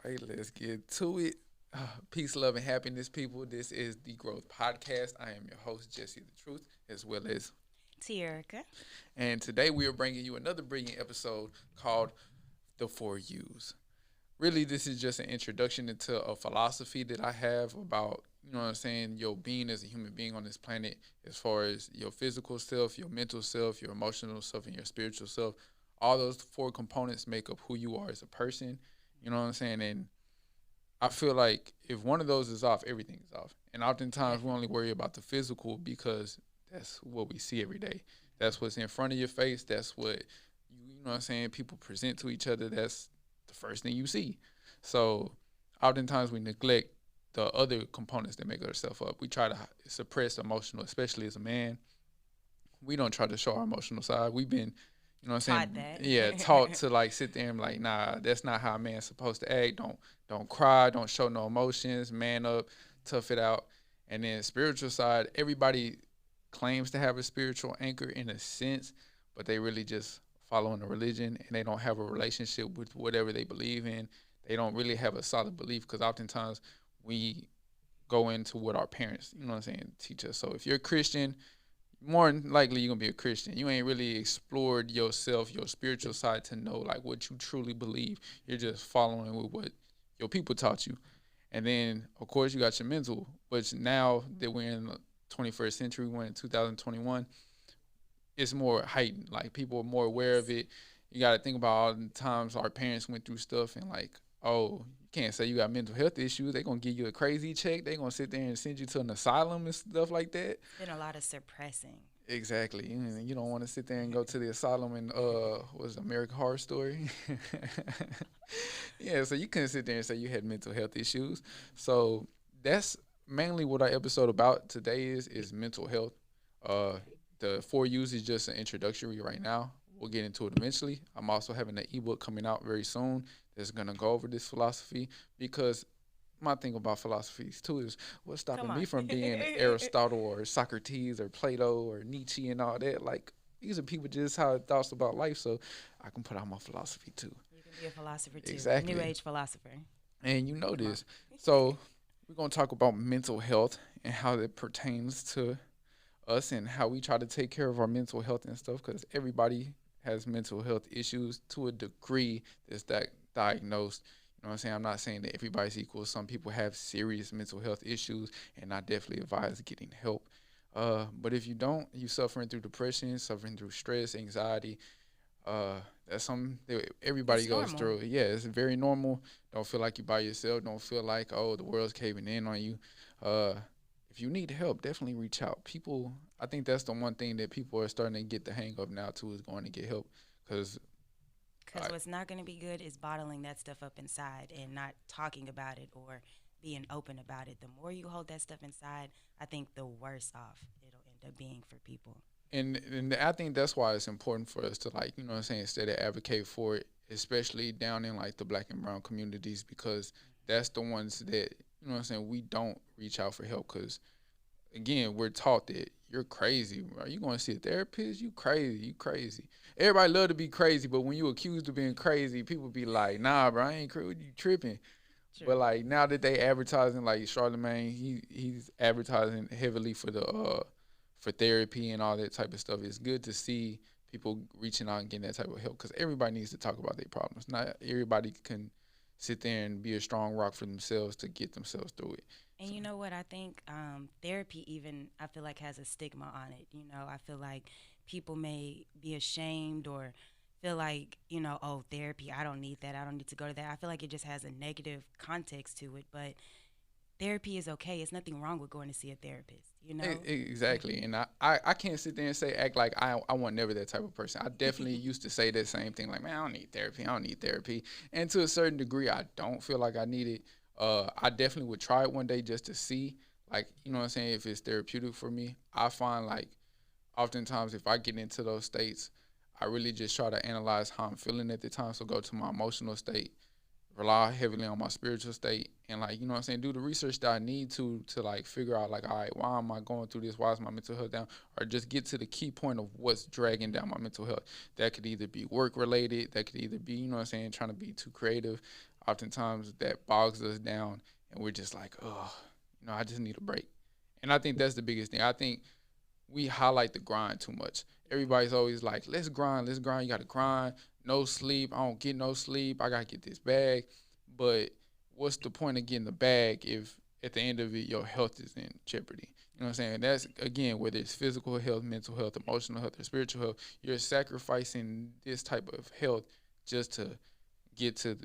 right, let's get to it. Peace, love, and happiness, people. This is the Growth Podcast. I am your host, Jesse the Truth, as well as, Tierica. and today we are bringing you another brilliant episode called The Four U's. Really, this is just an introduction into a philosophy that I have about, what I'm saying, your being as a human being on this planet, as far as your physical self, your mental self, your emotional self, and your spiritual self. All those four components make up who you are as a person. You know what I'm saying? And I feel like if one of those is off, everything is off. And oftentimes we only Definitely. worry about the physical because that's what we see every day. That's what's in front of your face. That's what you know what I'm saying, people present to each other. That's the first thing you see. So oftentimes we neglect the other components that make ourselves up. We try to suppress emotional, especially as a man. We don't try to show our emotional side. We've been, I'm Taught saying, that. yeah, taught to like sit there and like, nah, that's not how a man's supposed to act. Don't cry, don't show no emotions, man up, tough it out. And then spiritual side, everybody claims to have a spiritual anchor in a sense, but they really just following a religion and they don't have a relationship with whatever they believe in. They don't really have a solid belief because oftentimes we go into what our parents, you know what I'm saying, teach us. So if you're a Christian, more than likely you're gonna be a Christian. You ain't really explored yourself, your spiritual side to know like what you truly believe. You're just following with what your people taught you. And then of course you got your mental, which now that we're in the 21st century, we're in 2021, it's more heightened. Like people are more aware of Yes. it. You got to think about all the times our parents went through stuff and like, oh, you can't say you got mental health issues. They're gonna give you a crazy check. They're gonna sit there and send you to an asylum and stuff like that. It's been a lot of suppressing. Exactly. You don't want to sit there and go to the asylum and was American Horror Story. Yeah, so you couldn't sit there and say you had mental health issues. So that's mainly what our episode about today is mental health. Uh the four U's is just an introductory right now. We'll get into it eventually. I'm also having an ebook coming out very soon that's gonna go over this philosophy because my thing about philosophies too is what's Come stopping me on. from being Aristotle or Socrates or Plato or Nietzsche and all that. Like these are people just had thoughts about life, so I can put out my philosophy too. You can be a philosopher too, a new Exactly, age philosopher. and you know Come on. this. So we're gonna talk about mental health and how it pertains to us and how we try to take care of our mental health and stuff. Because everybody has mental health issues to a degree that's that diagnosed. You know what I'm saying? I'm not saying that everybody's equal. Some people have serious mental health issues, and I definitely advise getting help. But if you don't, you suffering through depression, suffering through stress, anxiety, uh, that's something that everybody It's goes normal. through. Yeah, it's very normal. Don't feel like you're by yourself. Don't feel like, oh, the world's caving in on you. Uh, if you need help, definitely reach out. People, I think that's the one thing that people are starting to get the hang of now too is going to get help. Cause Because what's not going to be good is bottling that stuff up inside and not talking about it or being open about it. The more you hold that stuff inside, I think the worse off it'll end up being for people. and I think that's why it's important for us to like, you know what I'm saying, instead of advocate for it, especially down in like the black and brown communities, because that's the ones that, you know what I'm saying, we don't reach out for help because again, we're taught that you're crazy. Are you going to see a therapist? You crazy. You crazy. Everybody love to be crazy, but when you accused of being crazy, people be like, nah, bro, I ain't crazy. You tripping. But True. like now that they advertising, like Charlemagne, he's advertising heavily for therapy and all that type of stuff. It's good to see people reaching out and getting that type of help because everybody needs to talk about their problems. Not everybody can sit there and be a strong rock for themselves to get themselves through it. And So you know what? I think therapy, even, I feel like has a stigma on it. I feel like people may be ashamed or feel like, oh, therapy, I don't need that. I don't need to go to that. I feel like it just has a negative context to it. But therapy is okay. It's nothing wrong with going to see a therapist, you know? Exactly, and I can't sit there and say act like I want never that type of person. I definitely used to say that same thing, like man, I don't need therapy, I don't need therapy, and to a certain degree, I don't feel like I need it. I definitely would try it one day just to see, like you know what I'm saying, if it's therapeutic for me. I find like oftentimes if I get into those states, I really just try to analyze how I'm feeling at the time. So go to my emotional state, rely heavily on my spiritual state and like you know what I'm saying, do the research that I need to like figure out like all right, why am I going through this, why is my mental health down, or just get to the key point of what's dragging down my mental health. That could either be work related, that could either be, you know what I'm saying, trying to be too creative. oftentimes that bogs us down, and we're just like, oh, I just need a break. And I think that's the biggest thing. I think we highlight the grind too much. Everybody's always like, let's grind, let's grind. You got to grind. No sleep. I don't get no sleep. I got to get this bag. But what's the point of getting the bag if at the end of it your health is in jeopardy? You know what I'm saying? That's, again, whether it's physical health, mental health, emotional health, or spiritual health, you're sacrificing this type of health just to get to,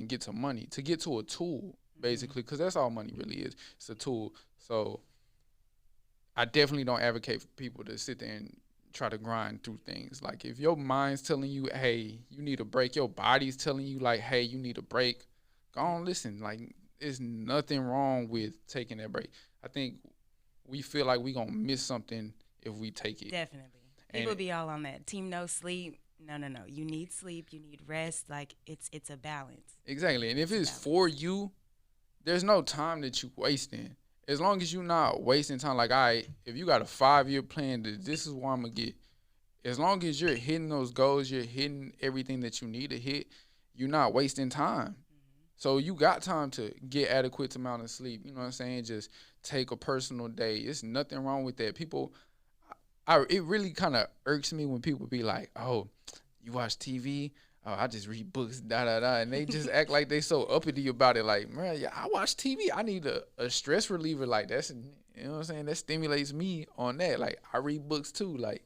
get to money, to get to a tool, basically, because that's all money really is. It's a tool. So I definitely don't advocate for people to sit there and try to grind through things. Like, if your mind's telling you, hey, you need a break, your body's telling you, like, hey, you need a break, go on, listen. Like, there's nothing wrong with taking that break. I think we feel like we gonna miss something if we take it. Definitely. People be all on that. Team no sleep. No. You need sleep. You need rest. Like, it's a balance. Exactly. And if it's for you, there's no time that you wasting. As long as you're not wasting time, like, all right, if you got a 5-year plan, this is what I'm going to get. As long as you're hitting those goals, you're hitting everything that you need to hit, you're not wasting time. So you got time to get adequate amount of sleep. You know what I'm saying? Just take a personal day. It's nothing wrong with that. People, it really kind of irks me when people be like, oh, you watch TV? Oh, I just read books, and they just act like they so uppity about it. Like, man, yeah, I watch TV. I need a stress reliever. Like, that's, you know what I'm saying? That stimulates me on that. Like, I read books too. Like,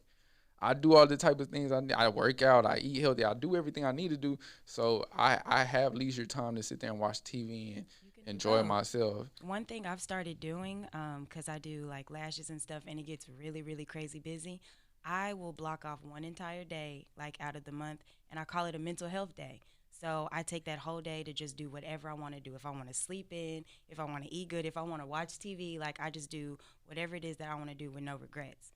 I do all the type of things. I work out. I eat healthy. I do everything I need to do. So I have leisure time to sit there and watch TV and enjoy myself. One thing I've started doing, because I do like lashes and stuff, and it gets really, really crazy busy. I will block off one entire day, like out of the month, and I call it a mental health day. So I take that whole day to just do whatever I want to do. If I want to sleep in, if I want to eat good, if I want to watch TV, like, I just do whatever it is that I want to do with no regrets,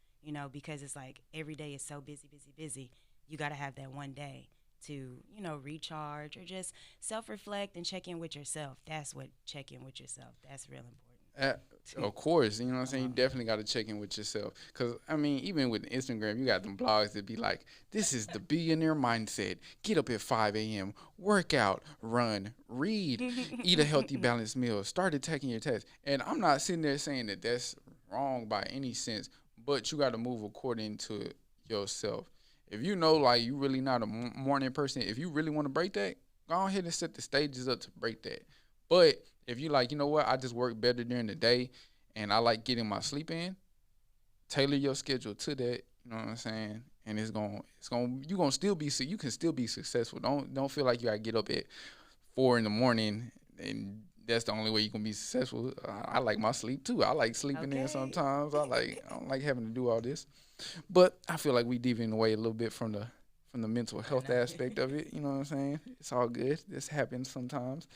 because it's like every day is so busy, busy, busy. You got to have that one day to, recharge or just self-reflect and check in with yourself. That's what check in with yourself. That's real important. Of course, you know what I'm saying? You definitely got to check in with yourself. Because, I mean, even with Instagram, you got them blogs that be like, this is the billionaire mindset. Get up at 5 a.m., work out, run, read, eat a healthy, balanced meal, start attacking your tests. And I'm not sitting there saying that that's wrong by any sense, but you got to move according to yourself. If you know, like, you really not a morning person, if you really want to break that, go ahead and set the stages up to break that. But if you like, you know what, I just work better during the day and I like getting my sleep in, tailor your schedule to that, you know what I'm saying? And you can still be successful. Don't feel like you gotta get up at 4 a.m. and that's the only way you can be successful. I like my sleep too. I like sleeping in sometimes. I don't like having to do all this. But I feel like we deviating away a little bit from the mental health aspect of it. You know what I'm saying? It's all good. This happens sometimes.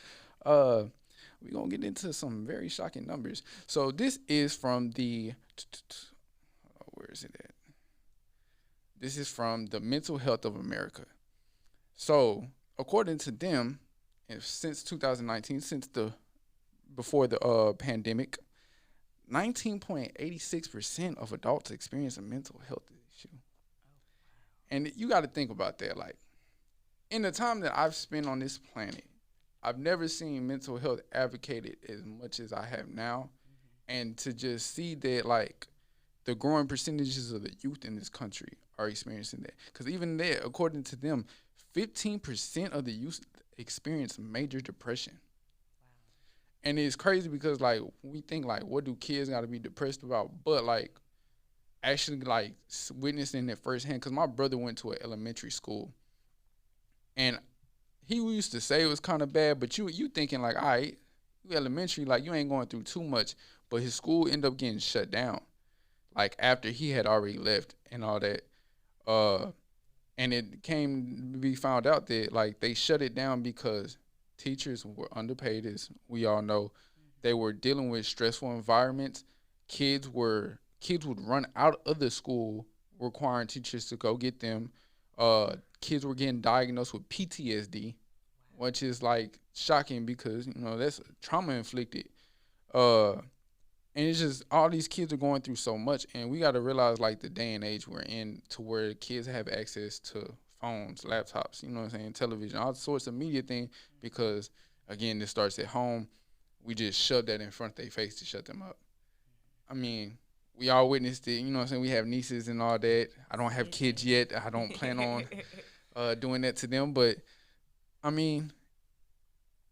We're going to get into some very shocking numbers. So this is from where is it at? This is from the Mental Health of America. So according to them, since 2019, before the pandemic, 19.86% of adults experience a mental health issue. And you got to think about that. Like, in the time that I've spent on this planet, I've never seen mental health advocated as much as I have now. And to just see that, like, the growing percentages of the youth in this country are experiencing that. Because even there, according to them, 15% of the youth experience major depression. Wow. And it's crazy because, like, we think, like, what do kids got to be depressed about? But, like, actually, like, witnessing it firsthand, because my brother went to an elementary school. And he used to say it was kind of bad, but you thinking, like, all right, you elementary, like, you ain't going through too much. But his school ended up getting shut down, like, after he had already left and all that. And it came to be found out that, like, they shut it down because teachers were underpaid, as we all know. They were dealing with stressful environments. Kids would run out of the school requiring teachers to go get them. Kids were getting diagnosed with PTSD, which is, like, shocking because, that's trauma inflicted. And it's just all these kids are going through so much, and we got to realize, like, the day and age we're in, to where kids have access to phones, laptops, you know what I'm saying, television, all sorts of media thing, because Again, this starts at home. We just shove that in front of their face to shut them up. I mean, we all witnessed it. You know what I'm saying? We have nieces and all that. I don't have kids Business. yet. I don't plan on doing that to them. But I mean,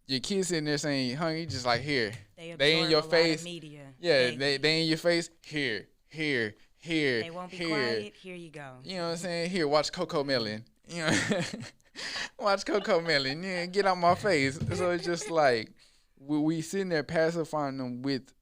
your kids sitting there saying you hungry, just like here. They They in absorb your a lot of face. media Yeah, daily. they in your face. Here, here, here, They won't be here. quiet. Here you go. You know what I'm saying? Here, watch Coco Melon. You know, watch Coco Melon. Yeah, get out my face. So it's just like we sitting there pacifying them with,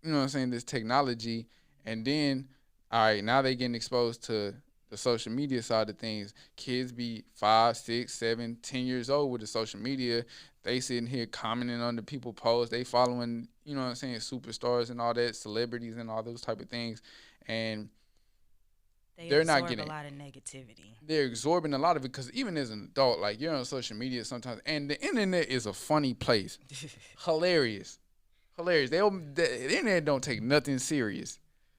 you know what I'm saying, this technology, and then all right, now they getting exposed to the social media side of things. Kids be 5, 6, 7, 10 years old with the social media. They sitting here commenting on the people posts. They following, you know what I'm saying, superstars and all that, celebrities and all those type of things, and They they're not absorb a getting. lot of negativity. They're absorbing a lot of it because even as an adult, like you're on social media sometimes, and the internet is a funny place, hilarious, hilarious. The internet don't take nothing serious.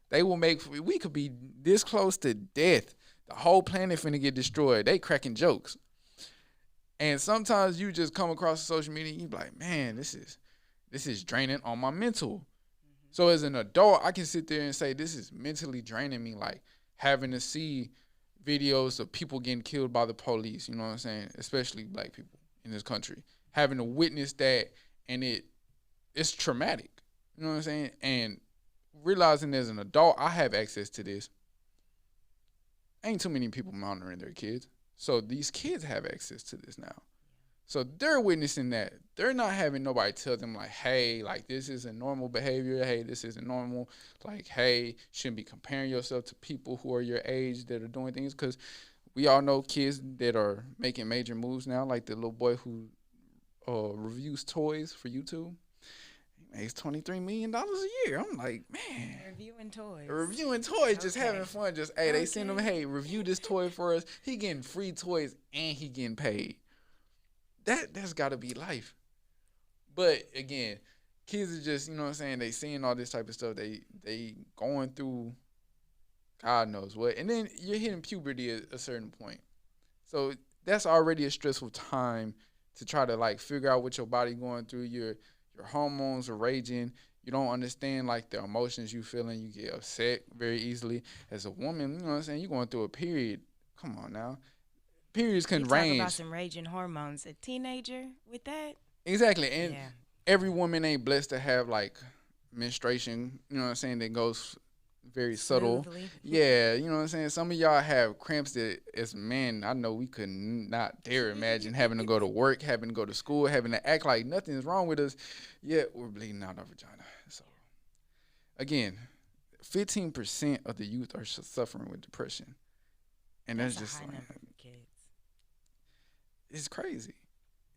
They will make we could be this close to death. The whole planet finna get destroyed. They cracking jokes, and sometimes you just come across social media, and you be like, man, this is draining on my mental. So as an adult, I can sit there and say this is mentally draining me, like having to see videos of people getting killed by the police, you know what I'm saying? Especially black people in this country. Having to witness that, and it's traumatic. You know what I'm saying? And realizing as an adult I have access to this. Ain't too many people monitoring their kids. So these kids have access to this now. So they're witnessing that. They're not having nobody tell them like, hey, like this isn't normal behavior. Hey, this isn't normal. Like, hey, shouldn't be comparing yourself to people who are your age that are doing things. Because we all know kids that are making major moves now, like the little boy who reviews toys for YouTube. He makes $23 million a year. I'm like, man. Reviewing toys. Reviewing toys, just Okay. having fun. Just hey, they send him, Okay. hey, review this toy for us. He getting free toys and he getting paid. That's got to be life. But again, kids are just, you know what I'm saying, they seeing all this type of stuff. They going through God knows what. And then you're hitting puberty at a certain point. So that's already a stressful time to try to like figure out what your body going through. Your hormones are raging. You don't understand like the emotions you feeling. You get upset very easily. As a woman, you know what I'm saying, you're going through a period. Come on now. Periods You can talk about range. some raging hormones. A teenager with that? Exactly. And Yeah. every woman ain't blessed to have like menstruation, you know what I'm saying, that goes very subtle. Smoothly. Yeah, you know what I'm saying? Some of y'all have cramps that as men, I know we could not dare imagine having to go to work, having to go to school, having to act like nothing's wrong with us, yet we're bleeding out our vagina. So again, 15% of the youth are suffering with depression. And that's That's a just high like, number for kids. it's crazy.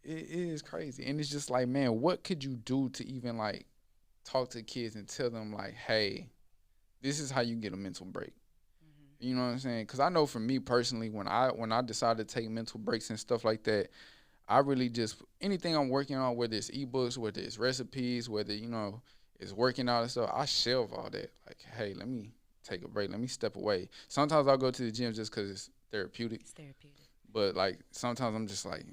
It is crazy. And it's just like, man, what could you do to even like talk to kids and tell them like, hey, this is how you get a mental break. Mm-hmm. You know what I'm saying? Because I know for me personally, when I decided to take mental breaks and stuff like that, I really just anything I'm working on, whether it's ebooks, whether it's recipes, whether it's working out and stuff, I shelve all that. Like, hey, let me take a break. Let me step away. Sometimes I'll go to the gym just because it's therapeutic. It's therapeutic. But like sometimes I'm just like,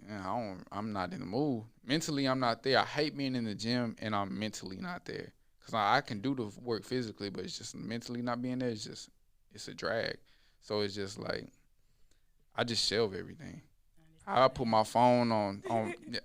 I'm not in the mood. Mentally, I'm not there. I hate being in the gym and I'm mentally not there. Cause I can do the work physically, but it's just mentally not being there. It's a drag. So it's just like I just shelve everything. I put my phone on.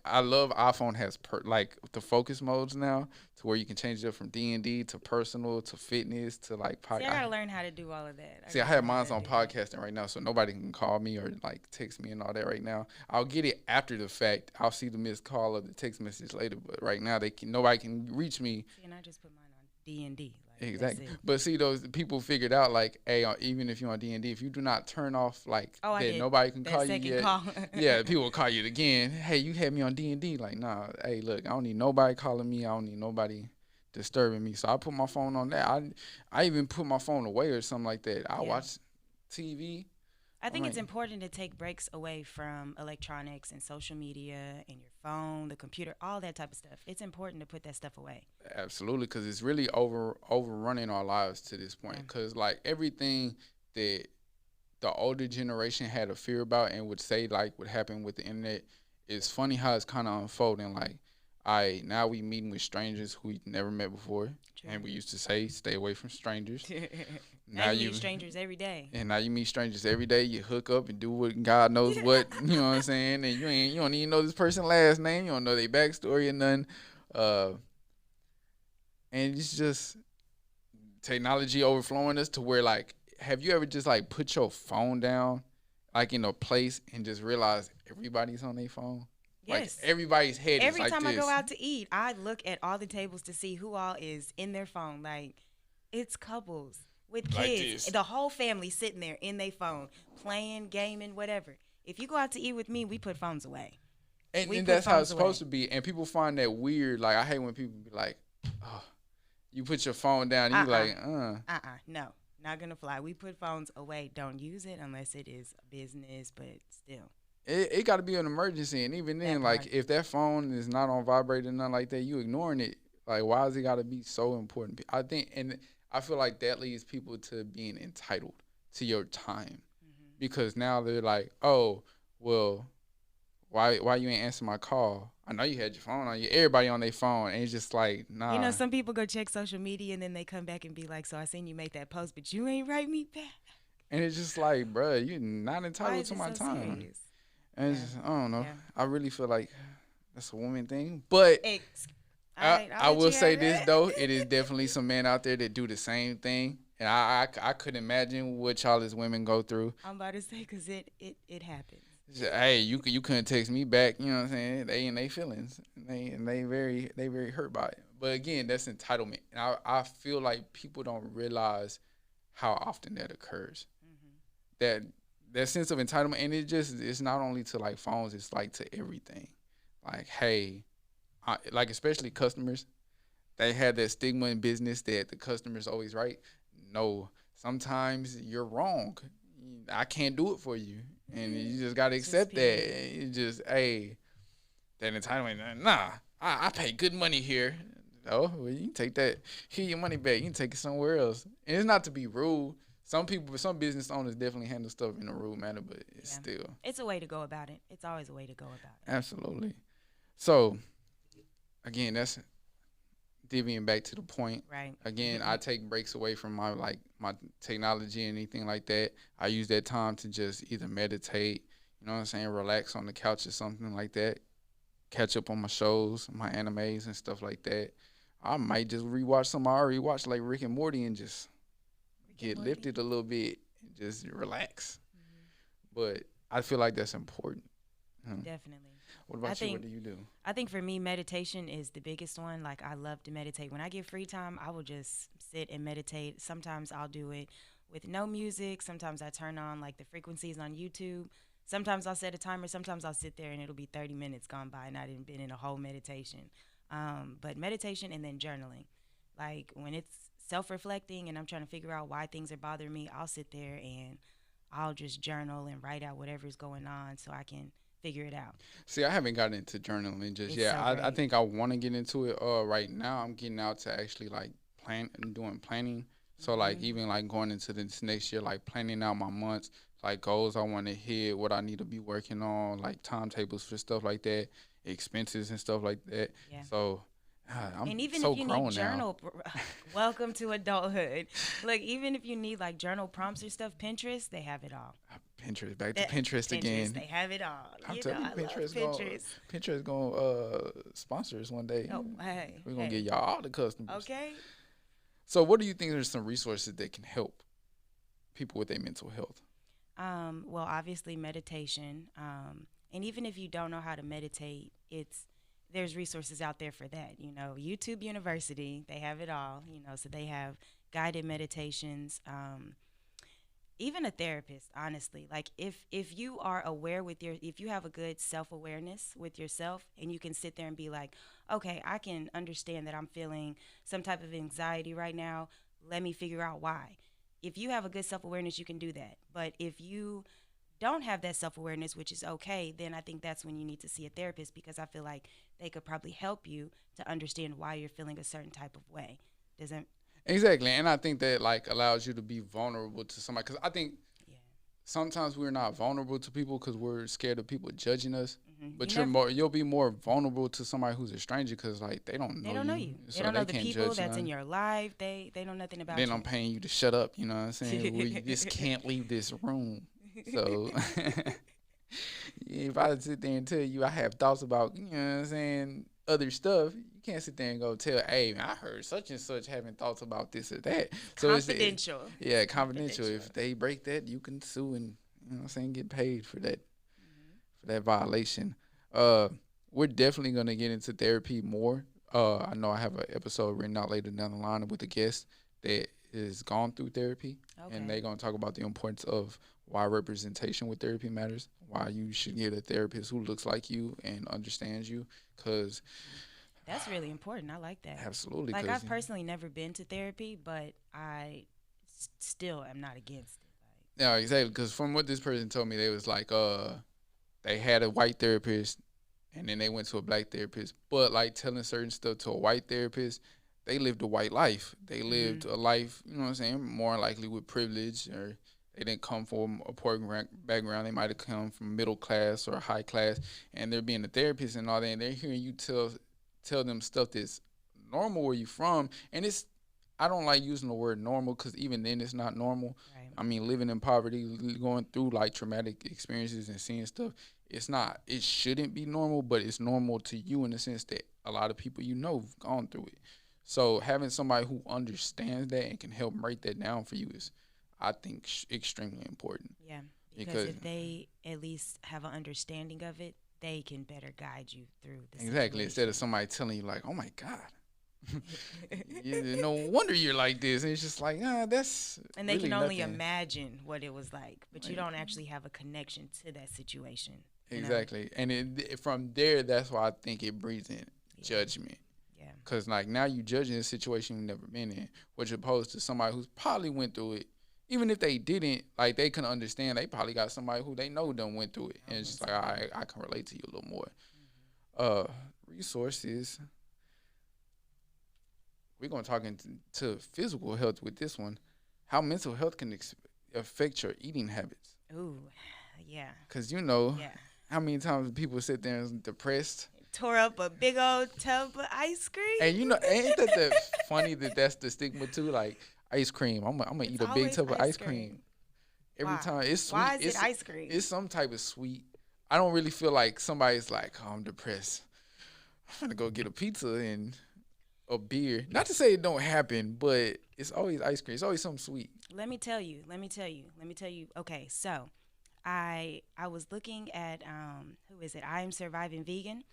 I love iPhone has like the focus modes now to where you can change it up from D&D to personal to fitness to like See, I gotta learn how to do all of that. See, I have mine on podcasting right now, so nobody can call me or like text me and all that right now. I'll get it after the fact. I'll see the missed call or the text message later, but right now nobody can reach me. See, and I just put mine on D&D. Like, Exactly. But see, those people figured out like, hey, even if you're on D&D, if you do not turn off like that, nobody can call you yet. Call. Yeah, people will call you again. Hey, you had me on D&D. Like, nah. Hey, look, I don't need nobody calling me. I don't need nobody disturbing me. So I put my phone on that. I even put my phone away or something like that. I watch TV. I think it's important to take breaks away from electronics and social media and your phone, the computer, all that type of stuff. It's important to put that stuff away. Absolutely, because it's really overrunning our lives to this point. Because like everything that the older generation had a fear about and would say like what happened with the internet, it's funny how it's kind of unfolding. Like now we meeting with strangers who we never met before, True. and we used to say stay away from strangers. Now you meet strangers every day. And now you meet strangers every day. You hook up and do what God knows what, you know what I'm saying? And you don't even know this person's last name. You don't know their backstory or nothing. Uh, and it's just technology overflowing us to where, like, have you ever just like put your phone down, like in a place, and just realize everybody's on their phone? Yes. Like everybody's head Every is like time this. I go out to eat, I look at all the tables to see who all is in their phone. Like, it's couples with Like kids, this. the whole family sitting there in their phone, playing, gaming, whatever. If you go out to eat with me, we put phones away. And that's how it's supposed to be. And people find that weird. Like, I hate when people be like, oh, you put your phone down and you like, no, not gonna fly. We put phones away. Don't use it unless it is a business, but still. It got to be an emergency. And even then, like, if that phone is not on vibrate or nothing like that, you ignoring it. Like, why is it got to be so important? I think, and I feel like that leads people to being entitled to your time. Because now they're like, oh, well, why you ain't answer my call? I know you had your phone on you. Everybody on their phone. And it's just like, nah. You know, some people go check social media and then they come back and be like, so I seen you make that post, but you ain't write me back. And it's just like, bruh, you're not entitled to my time. Serious? And it's just, I don't know. Yeah. I really feel like that's a woman thing. But I will say this, though. It is definitely some men out there that do the same thing. And I couldn't imagine what y'all as women go through. I'm about to say, because it happens. Hey, you couldn't text me back. You know what I'm saying? They in their feelings. They very hurt by it. But again, that's entitlement. And I feel like people don't realize how often that occurs. That sense of entitlement, and it's not only to like phones. It's like to everything. Like, hey, like especially customers, they have that stigma in business that the customer's always right. No, sometimes you're wrong. I can't do it for you. And you just got to accept that. You just, hey, that entitlement, nah, I pay good money here. Oh, well, you can take that, here your money back. You can take it somewhere else. And it's not to be rude. Some business owners definitely handle stuff in a rude manner, but it's still. It's a way to go about it. It's always a way to go about it. Absolutely. So, again, that's divvying back to the point. Right. Again, I take breaks away from my technology and anything like that. I use that time to just either meditate, you know what I'm saying, relax on the couch or something like that, catch up on my shows, my animes and stuff like that. I might just rewatch some I already watched, like Rick and Morty, and just get lifted a little bit and just relax. But I feel like that's important. Definitely. What about you? What do you do? I think for me, meditation is the biggest one. Like, I love to meditate. When I get free time, I will just sit and meditate. Sometimes I'll do it with no music. Sometimes I turn on, like, the frequencies on YouTube. Sometimes I'll set a timer. Sometimes I'll sit there and it'll be 30 minutes gone by and I didn't been in a whole meditation. But meditation and then journaling. Like, when it's self-reflecting and I'm trying to figure out why things are bothering me, I'll sit there and I'll just journal and write out whatever's going on so I can figure it out. See, I haven't gotten into journaling just yet. So I think I want to get into it. Right now, I'm getting out to actually like doing planning. So like even like going into this next year, like planning out my months, like goals I want to hit, what I need to be working on, like timetables for stuff like that, expenses and stuff like that. Yeah. So I'm and even so if you grown need journal, welcome to adulthood. Like, even if you need like journal prompts or stuff, Pinterest, they have it all. Pinterest, back to Pinterest again. They have it all. I'm telling you, Pinterest gonna sponsor us one day. Oh, hey, we're gonna get y'all all the customers. Okay. So, what do you think are some resources that can help people with their mental health? Well, obviously meditation. And even if you don't know how to meditate, there's resources out there for that. You know, YouTube University, they have it all. You know, so they have guided meditations. Even a therapist, honestly. Like, if you are aware if you have a good self-awareness with yourself and you can sit there and be like, okay, I can understand that I'm feeling some type of anxiety right now. Let me figure out why. If you have a good self-awareness, you can do that. But if you don't have that self-awareness, which is okay, then I think that's when you need to see a therapist, because I feel like they could probably help you to understand why you're feeling a certain type of way. Exactly, and I think that like allows you to be vulnerable to somebody, because I think sometimes we're not vulnerable to people because we're scared of people judging us. You But never. you'll be more vulnerable to somebody who's a stranger because like they don't They know don't know you, you. They so don't know they the can't people judge that's in none. your life. They know nothing about Then you. I'm paying you to shut up. You know what I'm saying? We just can't leave this room. So if I sit there and tell you I have thoughts about, you know what I'm saying, other stuff, you can't sit there and go tell, hey, man, I heard such and such having thoughts about this or that. So Confidential. yeah, It's confidential. confidential. If they break that, you can sue and, you know what I'm saying, get paid Hmm. for that violation. Uh, we're definitely gonna get into therapy more. I know I have an episode written out later down the line with a guest that is gone through therapy, and Okay. they're gonna talk about the importance of why representation with therapy matters, why you should get a therapist who looks like you and understands you, cause That's really important. I like that. absolutely, Like cause I've personally never been to therapy, but I still am not against it. yeah, exactly, cause from what this person told me, they was like, they had a white therapist and then they went to a black therapist. But like telling certain stuff to a white therapist, they lived a white life. They Like, lived a life, you know what I'm saying, more likely with privilege, or they didn't come from a poor background. They might have come from middle class or high class, and they're being a therapist and all that, and they're hearing you tell them stuff that's normal where you from, and it's I don't like using the word normal because even then it's not normal. right. I mean, living in poverty, going through like traumatic experiences and seeing stuff, it's not, it shouldn't be normal, but it's normal to you in the sense that a lot of people you know have gone through it. So having somebody who understands that and can help break that down for you is, I think, extremely important. Yeah. Because Because if they at least have an understanding of it, they can better guide you through the exactly, instead situation. of somebody telling you like, "Oh my God, no wonder you're like this," and it's just like, that's And they really can only nothing. imagine what it was like, but you Like, don't actually have a connection to that situation. You know? exactly, and from there, that's why I think it breeds in Yeah. judgment. Yeah. Cause like now you judging a situation you've never been in, which opposed to somebody who's probably went through it. Even if they didn't, like they can understand. They probably got somebody who they know done went through it, Oh, and it's went just like through it. I can relate to you a little more. Hmm. Uh, resources. We're gonna talk into physical health with this one. How mental health can affect your eating habits. Ooh, yeah, Cause you know yeah. how many times people sit there and depressed. Tore up a big old tub of ice And cream. you know, ain't that the funny that that's the stigma too? Like ice cream, I'm gonna It's eat a big always tub of ice ice cream cream. every Why? time. It's Why sweet. is it ice cream? It's some type of sweet. I don't really feel like somebody's like, oh, I'm depressed. I'm gonna go get a pizza and a beer. Not to say it don't happen, but it's always ice cream. It's always something sweet. Let me tell you. Let me tell you. Let me tell you. Okay, so I was looking at who is it? I am surviving vegan,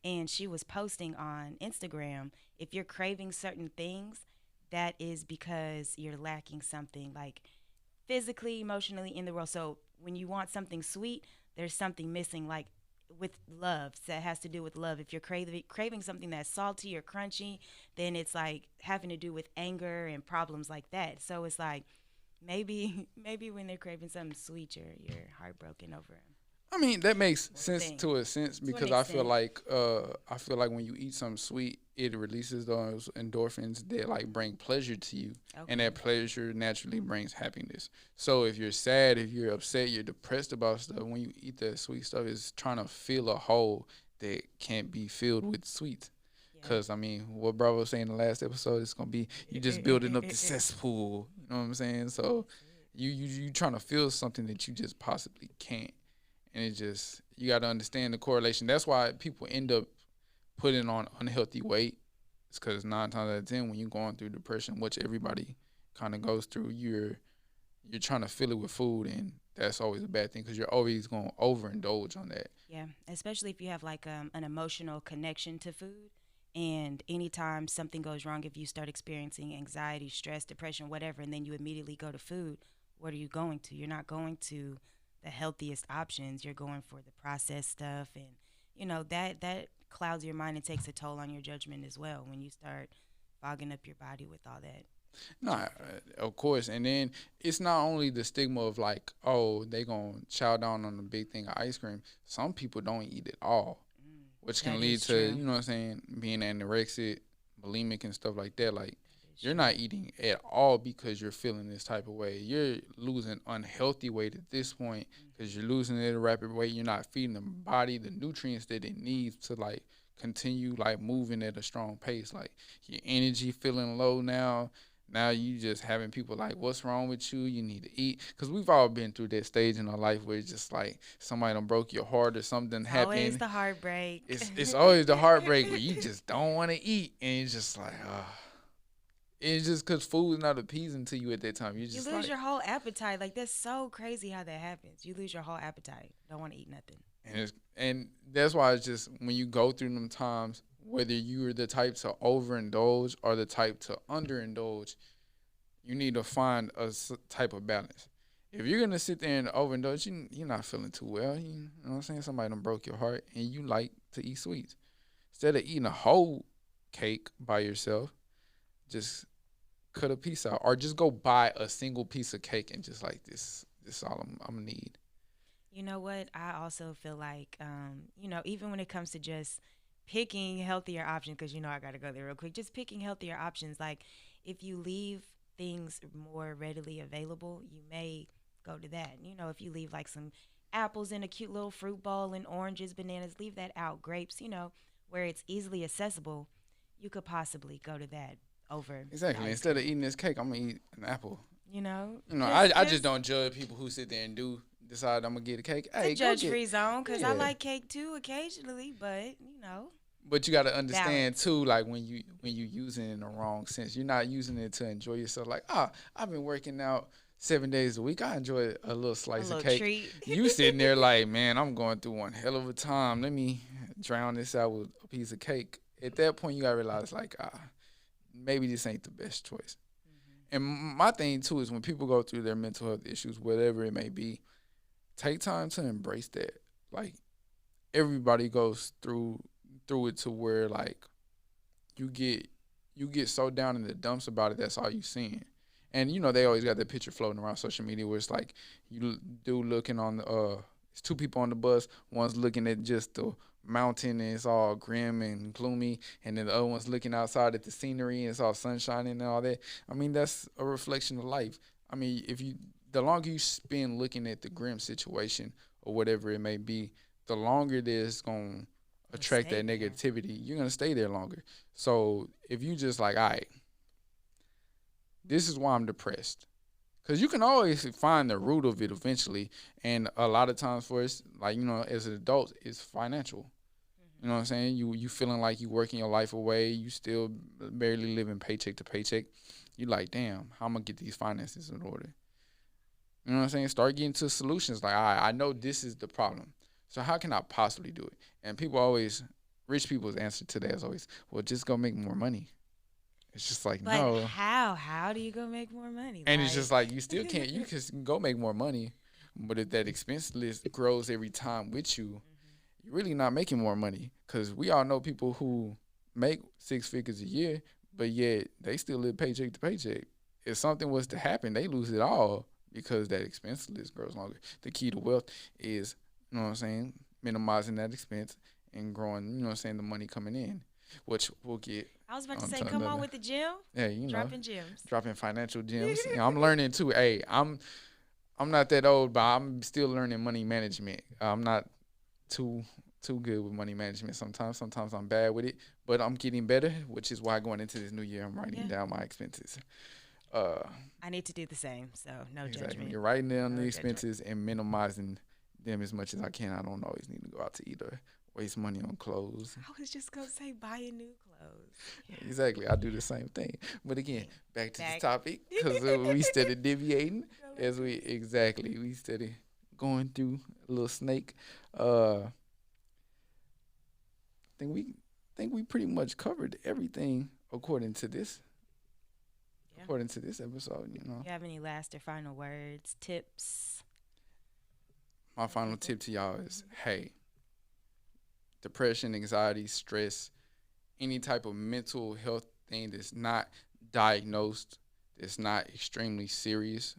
and she was posting on Instagram. If you're craving certain things, that is because you're lacking something like physically, emotionally in the world. So when you want something sweet, there's something missing, like with love. So that has to do with love. If you're craving something that's salty or crunchy, then it's like having to do with anger and problems like that. So it's like maybe when they're craving something sweet, you're heartbroken over I mean, that makes a little sense thing to a sense to an because extent. I feel like when you eat something sweet, it releases those endorphins that like bring pleasure to you, and Okay. that pleasure naturally brings happiness. So if you're sad, if you're upset, you're depressed about stuff, when you eat that sweet stuff, it's trying to fill a hole that can't be filled with sweets. Cause I mean, what Bravo was saying in the last episode, it's gonna be you just building up the Yeah. cesspool. You know what I'm saying? So That's it. you trying to feel something that you just possibly can't, and it just you got to understand the correlation. That's why people end up putting on unhealthy weight. It's because 9 times out of 10, when you're going through depression, which everybody kind of goes through, you're trying to fill it with food, and that's always a bad thing because you're always going to overindulge on that. Yeah, especially if you have like an emotional connection to food. And anytime something goes wrong, if you start experiencing anxiety, stress, depression, whatever, and then you immediately go to food, what are you going to? You're not going to the healthiest options. You're going for the processed stuff, and that clouds your mind and takes a toll on your judgment as well when you start fogging up your body with all that No, junk food. of course. And then it's not only the stigma of like, oh, they gonna chow down on a big thing of ice cream. Some people don't eat it all, Mm, which can that lead is to, true. you know what I'm saying, being anorexic, bulimic and stuff like that. Like That You're true. not eating at all because you're feeling this type of way. You're losing unhealthy weight at this point because you're losing it at a rapid rate. You're not feeding the body the nutrients that it needs to like continue like moving at a strong pace. Like your energy feeling low now. Now you just having people like, what's wrong with you? You need to eat. Because we've all been through that stage in our life where it's just like somebody done broke your heart or something It's always happened. the heartbreak. It's always the heartbreak where you just don't want to eat. And it's just like, it's just because food is not appeasing to you at that time. You're You just lose like, your whole appetite. Like that's so crazy how that happens. You lose your whole appetite. Don't want to eat nothing. and that's why it's just when you go through them times, whether you're the type to overindulge or the type to underindulge, you need to find a type of balance. If you're gonna sit there and overindulge, you're not feeling too well. You know what I'm saying? Somebody done broke your heart, and you like to eat sweets. Instead of eating a whole cake by yourself, just cut a piece out, or just go buy a single piece of cake and just like this. This is all I'm gonna need. You know what? I also feel like, even when it comes to just picking healthier options, because I got to go there real quick. Just picking healthier options. Like, if you leave things more readily available, you may go to that. If you leave like some apples in a cute little fruit bowl and oranges, bananas, leave that out. Grapes, where it's easily accessible, you could possibly go to that over the Exactly. ice Instead of cream. eating this cake, I'm gonna eat an apple. You know, I just just don't judge people who sit there and do decide I'm gonna get a cake. it's a Hey, go judge get free zone because I yeah. like cake too occasionally, but But you got to understand balance. too, like when you using it in the wrong sense, you're not using it to enjoy yourself. Like, I've been working out 7 days a week. I enjoy a little A slice of little cake. treat. You sitting there like, man, I'm going through one hell of a time. Let me drown this out with a piece of cake. At that point, you gotta realize like, maybe this ain't the best choice. And my thing too is when people go through their mental health issues, whatever it may be, take time to embrace that. Like everybody goes through it to where like you get you get so down in the dumps about it. That's all you seeing. And they always got that picture floating around social media where it's like you do looking on the it's two people on the bus. One's looking at just the mountain and it's all grim and gloomy, and then the other one's looking outside at the scenery and it's all sunshine and all that. I mean, that's a reflection of life. I mean, if you the longer you spend looking at the grim situation or whatever it may be, the longer this gonna You'll attract stay that there. negativity. You're gonna stay there longer. So if you just like, all right, this is why I'm depressed. Cause you can always find the root of it eventually, and a lot of times for us, like as an adult, it's financial. You know what I'm saying? You feeling like you working your life away, you still barely living paycheck to paycheck. You like, damn, how I'm gonna get these finances in order? You know what I'm saying? Start getting to solutions. Like, all right, I know this is the problem. So how can I possibly do it? And people always, rich people's answer to that is always, well, just go make more money. It's just like, But no. how? How do you go make more money? And it's Like, just like, you still can't, you can go make more money. But if that expense list grows every time with you, you're really not making more money. Because we all know people who make 6 figures a year, but yet they still live paycheck to paycheck. If something was to happen, they lose it all because that expense list grows longer. The key to wealth is, you know what I'm saying, minimizing that expense and growing, you know what I'm saying, the money coming in, which we'll get I was about to on say, to come on another. with the gym, Yeah, dropping gems. dropping financial gems. I'm learning too. Hey, I'm not that old, but I'm still learning money management. I'm not too too good with money management sometimes. Sometimes I'm bad with it, but I'm getting better, which is why going into this new year, I'm writing Yeah, down my expenses. Uh, I need to do the same. So no exactly. judgment. You're writing down the No judgment. expenses and minimizing them as much as I can. I don't always need to go out to eat or waste money on clothes. I was just gonna say buying new clothes. Exactly. I do the same thing. But again, Okay, back to the back. topic because we steady deviating Going as we through. exactly we steady going through a little snake. I think we pretty much covered everything Yeah. according to this episode. You have any last or final words, tips My for final people? tip to y'all is, hey, depression, anxiety, stress, any type of mental health thing that's not diagnosed, that's not extremely serious,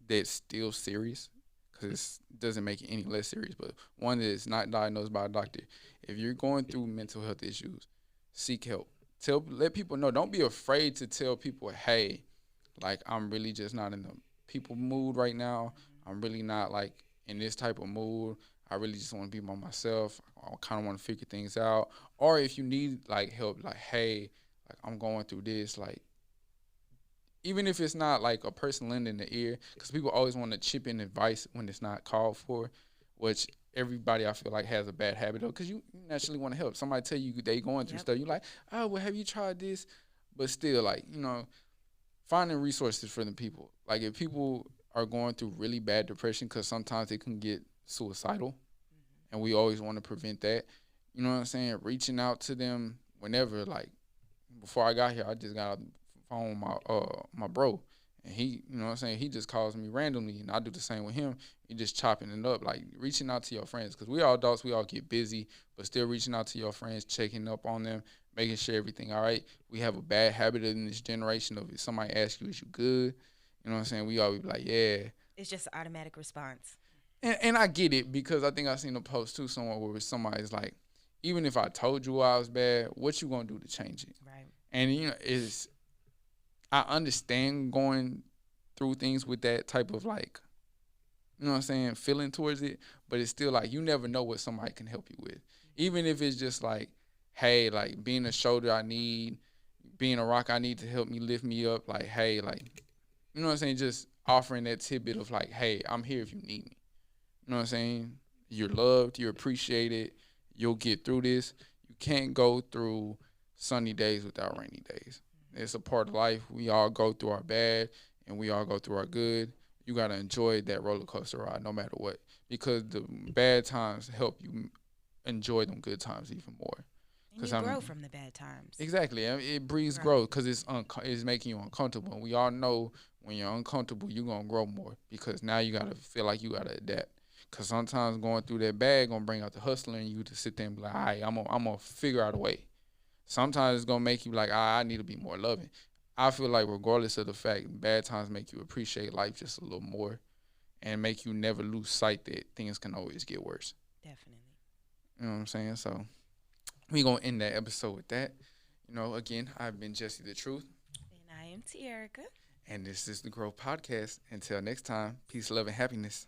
that's still serious, because it doesn't make it any less serious. But one that is not diagnosed by a doctor. If you're going through mental health issues, seek help. let people know. Don't be afraid to tell people, hey, like I'm really just not in the people mood right now. I'm really not like in this type of mood. I really just want to be by myself. I kind of want to figure things out. Or if you need like help, like hey, like I'm going through this, like even if it's not like a person lending the ear, because people always want to chip in advice when it's not called for, which everybody I feel like has a bad habit of, because you naturally want to help. Somebody tell you they going through Yep. stuff, you like, oh well, have you tried this? But still, like finding resources for the people. Like if people are going through really bad depression, because sometimes they can get suicidal, and we always want to prevent that. You know what I'm saying? Reaching out to them whenever, like before I got here, I just got on the phone with my bro, and he, you know what I'm saying, he just calls me randomly, and I do the same with him. He just chopping it up, like reaching out to your friends, because we all adults, we all get busy, but still reaching out to your friends, checking up on them, making sure everything all right. We have a bad habit in this generation of if somebody asks you, is you good? You know what I'm saying? We always be like, yeah. It's just an automatic response. And I get it because I think I seen a post too somewhere where somebody's like, even if I told you I was bad, what you gonna do to change it? Right. And is I understand going through things with that type of like, you know what I'm saying, feeling towards it, but it's still like you never know what somebody can help you with. Even if it's just like, hey, like being a shoulder I need, being a rock I need to help me lift me up, like, hey, like, you know what I'm saying, just offering that tidbit of like, hey, I'm here if you need me. You know what I'm saying? You're loved, you're appreciated, you'll get through this. You can't go through sunny days without rainy days. It's a part of life. We all go through our bad and we all go through our good. You got to enjoy that roller coaster ride no matter what, because the bad times help you enjoy them good times even more. And Cause you grow I'm from the bad times. exactly. I mean, it breeds Grow. growth because it's making you uncomfortable. And we all know when you're uncomfortable, you're gonna grow more because now you gotta feel like you gotta adapt. Cause sometimes going through that bag gonna bring out the hustler in you to sit there and be like, all right, I'm gonna figure out a way. Sometimes it's gonna make you like, I need to be more loving. I feel like regardless of the fact, bad times make you appreciate life just a little more and make you never lose sight that things can always get worse. Definitely. You know what I'm saying? So we gonna end that episode with that. Again, I've been Jesse the Truth, And I am Tierica. and this is the Growth Podcast. Until next time, peace, love, and happiness.